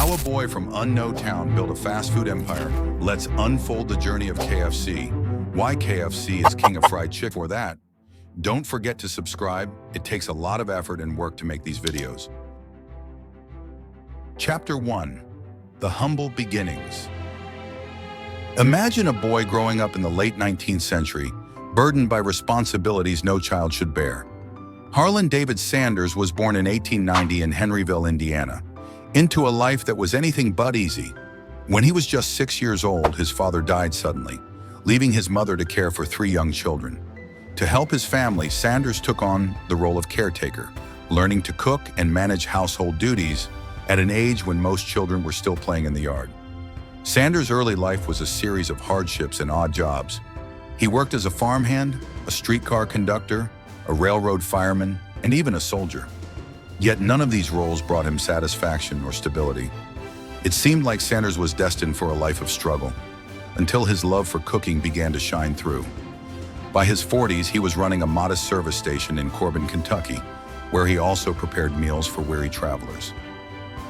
How a boy from unknown town built a fast food empire. Let's unfold the journey of KFC. Why KFC is king of fried chicken. For that, don't forget to subscribe. It takes a lot of effort and work to make these videos. Chapter 1. The Humble Beginnings. Imagine a boy growing up in the late 19th century, burdened by responsibilities no child should bear. Harlan David Sanders was born in 1890 in Henryville, Indiana, into a life that was anything but easy. When he was just 6 years old, his father died suddenly, leaving his mother to care for 3 young children. To help his family, Sanders took on the role of caretaker, learning to cook and manage household duties at an age when most children were still playing in the yard. Sanders' early life was a series of hardships and odd jobs. He worked as a farmhand, a streetcar conductor, a railroad fireman, and even a soldier. Yet none of these roles brought him satisfaction or stability. It seemed like Sanders was destined for a life of struggle, until his love for cooking began to shine through. By his 40s, he was running a modest service station in Corbin, Kentucky, where he also prepared meals for weary travelers.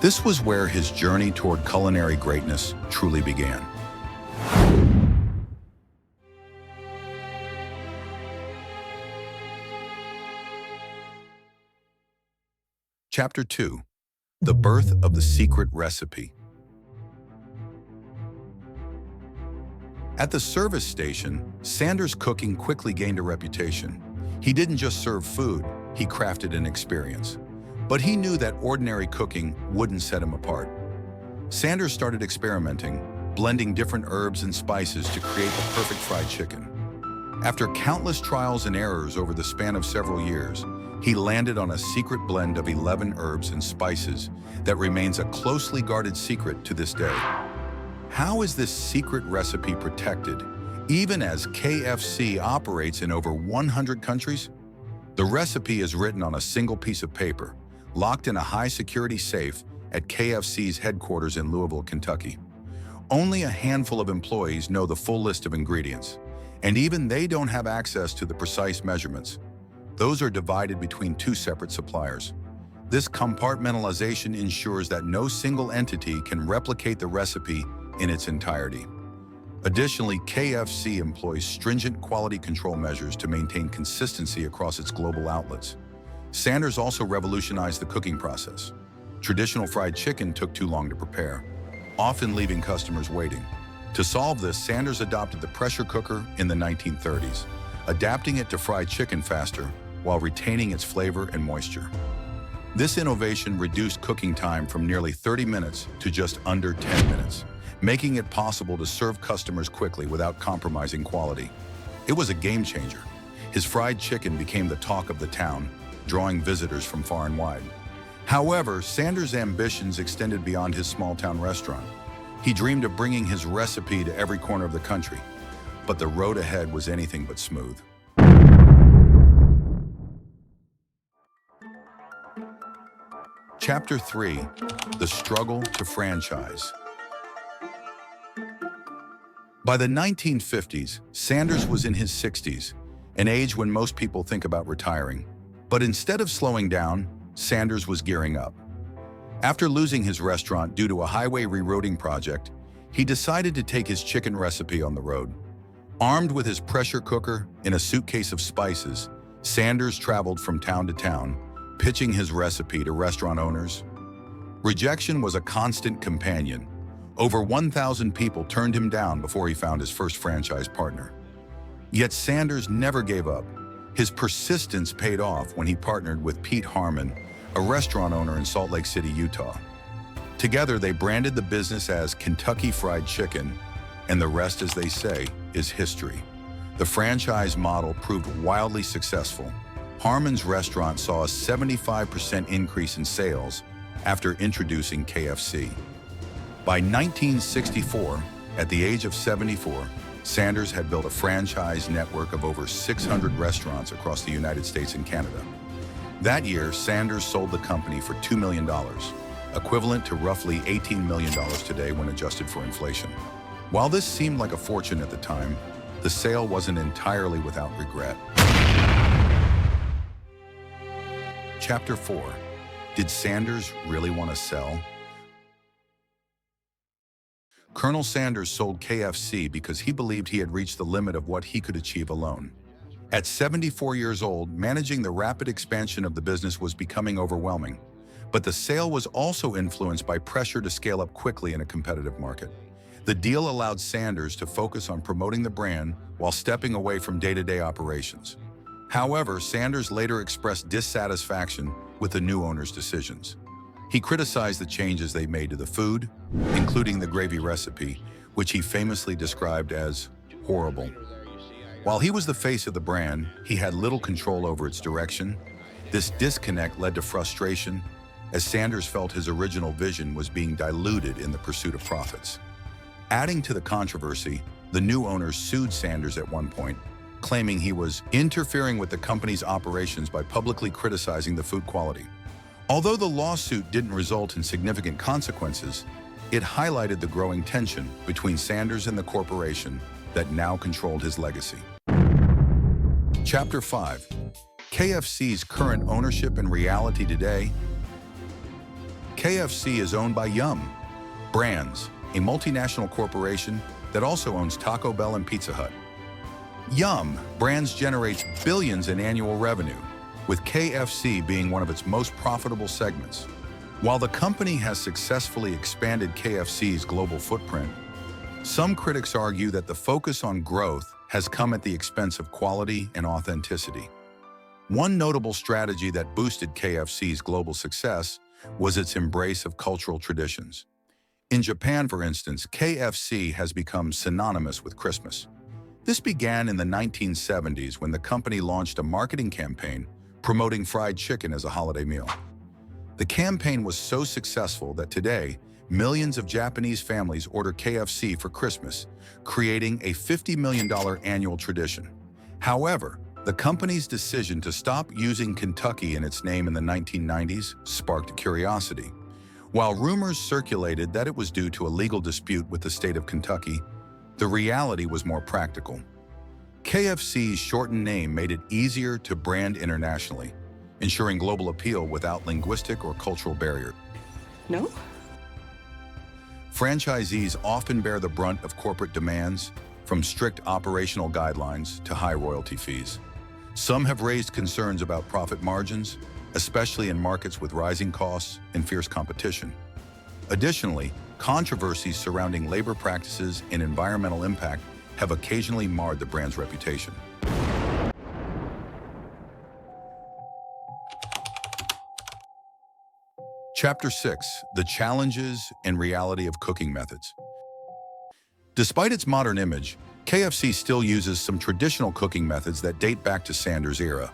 This was where his journey toward culinary greatness truly began. Chapter 2. The Birth of the Secret Recipe. At the service station, Sanders' cooking quickly gained a reputation. He didn't just serve food, he crafted an experience. But he knew that ordinary cooking wouldn't set him apart. Sanders started experimenting, blending different herbs and spices to create the perfect fried chicken. After countless trials and errors over the span of several years, he landed on a secret blend of 11 herbs and spices that remains a closely guarded secret to this day. How is this secret recipe protected, even as KFC operates in over 100 countries? The recipe is written on a single piece of paper, locked in a high-security safe at KFC's headquarters in Louisville, Kentucky. Only a handful of employees know the full list of ingredients, and even they don't have access to the precise measurements. Those are divided between 2 separate suppliers. This compartmentalization ensures that no single entity can replicate the recipe in its entirety. Additionally, KFC employs stringent quality control measures to maintain consistency across its global outlets. Sanders also revolutionized the cooking process. Traditional fried chicken took too long to prepare, often leaving customers waiting. To solve this, Sanders adopted the pressure cooker in the 1930s, adapting it to fry chicken faster while retaining its flavor and moisture. This innovation reduced cooking time from nearly 30 minutes to just under 10 minutes, making it possible to serve customers quickly without compromising quality. It was a game changer. His fried chicken became the talk of the town, drawing visitors from far and wide. However, Sanders' ambitions extended beyond his small-town restaurant. He dreamed of bringing his recipe to every corner of the country, but the road ahead was anything but smooth. Chapter 3. The Struggle to Franchise. By the 1950s, Sanders was in his 60s, an age when most people think about retiring. But instead of slowing down, Sanders was gearing up. After losing his restaurant due to a highway reroading project, he decided to take his chicken recipe on the road. Armed with his pressure cooker and a suitcase of spices, Sanders traveled from town to town, pitching his recipe to restaurant owners. Rejection was a constant companion. Over 1,000 people turned him down before he found his first franchise partner. Yet Sanders never gave up. His persistence paid off when he partnered with Pete Harmon, a restaurant owner in Salt Lake City, Utah. Together, they branded the business as Kentucky Fried Chicken, and the rest, as they say, is history. The franchise model proved wildly successful. Harmon's restaurant saw a 75% increase in sales after introducing KFC. By 1964, at the age of 74, Sanders had built a franchise network of over 600 restaurants across the United States and Canada. That year, Sanders sold the company for $2 million, equivalent to roughly $18 million today when adjusted for inflation. While this seemed like a fortune at the time, the sale wasn't entirely without regret. Chapter 4. Did Sanders really want to sell? Colonel Sanders sold KFC because he believed he had reached the limit of what he could achieve alone. At 74 years old, managing the rapid expansion of the business was becoming overwhelming. But the sale was also influenced by pressure to scale up quickly in a competitive market. The deal allowed Sanders to focus on promoting the brand while stepping away from day-to-day operations. However, Sanders later expressed dissatisfaction with the new owner's decisions. He criticized the changes they made to the food, including the gravy recipe, which he famously described as horrible. While he was the face of the brand, he had little control over its direction. This disconnect led to frustration, as Sanders felt his original vision was being diluted in the pursuit of profits. Adding to the controversy, the new owner sued Sanders at one point, claiming he was interfering with the company's operations by publicly criticizing the food quality. Although the lawsuit didn't result in significant consequences, it highlighted the growing tension between Sanders and the corporation that now controlled his legacy. Chapter 5. KFC's current ownership and reality today. KFC is owned by Yum! Brands, a multinational corporation that also owns Taco Bell and Pizza Hut. Yum! Brands generates billions in annual revenue, with KFC being one of its most profitable segments. While the company has successfully expanded KFC's global footprint, some critics argue that the focus on growth has come at the expense of quality and authenticity. One notable strategy that boosted KFC's global success was its embrace of cultural traditions. In Japan, for instance, KFC has become synonymous with Christmas. This began in the 1970s when the company launched a marketing campaign promoting fried chicken as a holiday meal. The campaign was so successful that today, millions of Japanese families order KFC for Christmas, creating a $50 million annual tradition. However, the company's decision to stop using Kentucky in its name in the 1990s sparked curiosity. While rumors circulated that it was due to a legal dispute with the state of Kentucky, the reality was more practical. KFC's shortened name made it easier to brand internationally, ensuring global appeal without linguistic or cultural barriers. No? Franchisees often bear the brunt of corporate demands, from strict operational guidelines to high royalty fees. Some have raised concerns about profit margins, especially in markets with rising costs and fierce competition. Additionally, controversies surrounding labor practices and environmental impact have occasionally marred the brand's reputation. Chapter 6. The Challenges and Reality of Cooking Methods. Despite its modern image, KFC still uses some traditional cooking methods that date back to Sanders' era.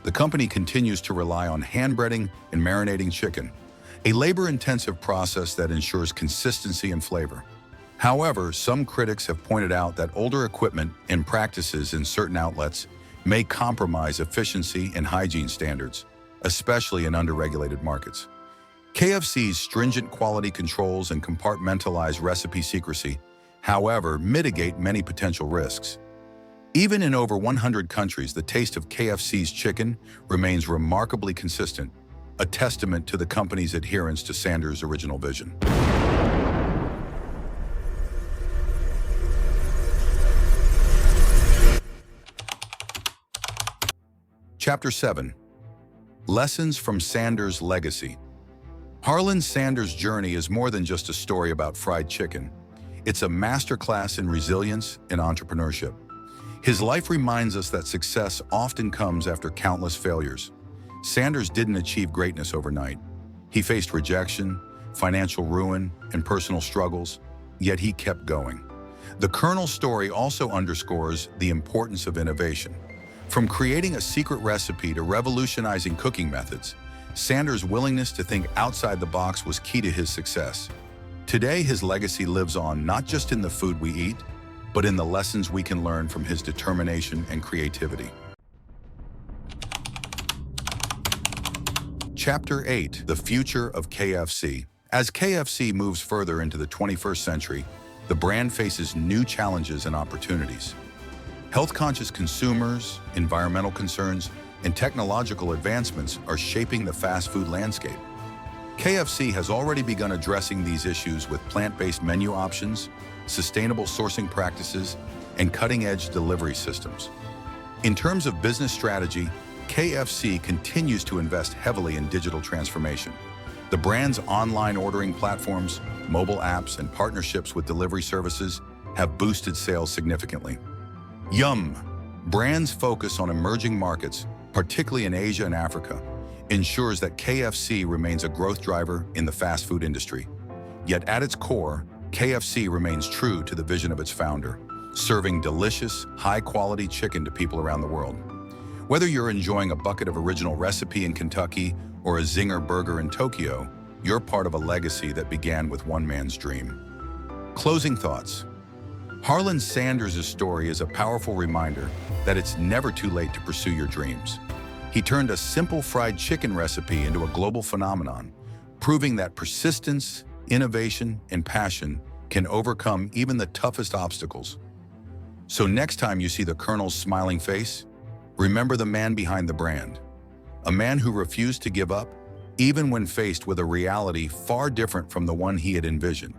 The company continues to rely on hand-breading and marinating chicken, a labor-intensive process that ensures consistency and flavor. However, some critics have pointed out that older equipment and practices in certain outlets may compromise efficiency and hygiene standards, especially in under-regulated markets. KFC's stringent quality controls and compartmentalized recipe secrecy, however, mitigate many potential risks. Even in over 100 countries, the taste of KFC's chicken remains remarkably consistent, a testament to the company's adherence to Sanders' original vision. Chapter 7. Lessons from Sanders' Legacy. Harlan Sanders' journey is more than just a story about fried chicken. It's a masterclass in resilience and entrepreneurship. His life reminds us that success often comes after countless failures. Sanders didn't achieve greatness overnight. He faced rejection, financial ruin, and personal struggles, yet he kept going. The Colonel's story also underscores the importance of innovation. From creating a secret recipe to revolutionizing cooking methods, Sanders' willingness to think outside the box was key to his success. Today, his legacy lives on not just in the food we eat, but in the lessons we can learn from his determination and creativity. Chapter 8. The Future of KFC. As KFC moves further into the 21st century, the brand faces new challenges and opportunities. Health-conscious consumers, environmental concerns, and technological advancements are shaping the fast food landscape. KFC has already begun addressing these issues with plant-based menu options, sustainable sourcing practices, and cutting-edge delivery systems. In terms of business strategy, KFC continues to invest heavily in digital transformation. The brand's online ordering platforms, mobile apps, and partnerships with delivery services have boosted sales significantly. Yum! Brand's focus on emerging markets, particularly in Asia and Africa, ensures that KFC remains a growth driver in the fast food industry. Yet at its core, KFC remains true to the vision of its founder, serving delicious, high-quality chicken to people around the world. Whether you're enjoying a bucket of original recipe in Kentucky or a zinger burger in Tokyo, you're part of a legacy that began with one man's dream. Closing thoughts. Harlan Sanders' story is a powerful reminder that it's never too late to pursue your dreams. He turned a simple fried chicken recipe into a global phenomenon, proving that persistence, innovation, and passion can overcome even the toughest obstacles. So next time you see the Colonel's smiling face, remember the man behind the brand, a man who refused to give up, even when faced with a reality far different from the one he had envisioned.